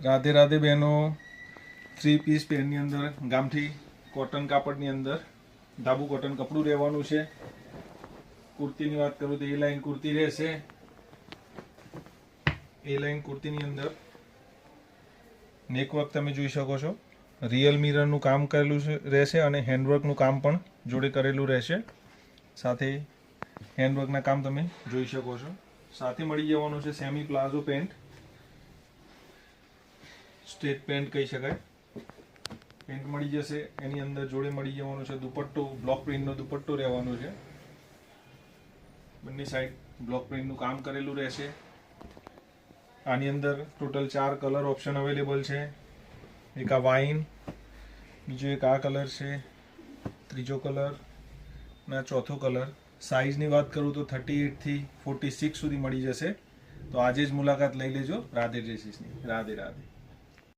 રાધે રાધે બહેનો, 3 પીસ પેરની અંદર ગામઠી કોટન કાપડની અંદર ધાબુ કોટન કપડું રહેવાનું છે. કુર્તીની વાત કરું તો એ લાઈન કુર્તી રહેશે. એ લાઈન કુર્તીની અંદર નેકવર્ક તમે જોઈ શકો છો. રિયલ મિરરનું કામ કરેલું રહેશે અને હેન્ડવર્કનું કામ પણ જોડે કરેલું રહેશે. સાથે હેન્ડવર્કના કામ તમે જોઈ શકો છો. સાથે મળી જવાનું છે semi palazzo pant, straight pant કહી શકાય. પેન્ટ મળી જશે. એની અંદર જોડે મળી જવાનું છે દુપટ્ટો, બ્લોક પ્રિન્ટનો દુપટ્ટો રહેવાનો છે. બંને સાઈડ બ્લોક પ્રિન્ટનું કામ કરેલું રહેશે. આની અંદર ટોટલ 4 કલર ઓપ્શન અવેલેબલ છે. એક આ વાઇન, બીજો એક આ કલર છે, ત્રીજો કલર અને આ ચોથો કલર. સાઇઝની વાત કરું તો 38 થી 46 સુધી મળી જશે. તો આજે જ મુલાકાત લઈ લેજો રાધે ડ્રેસીસની. રાધે રાધે.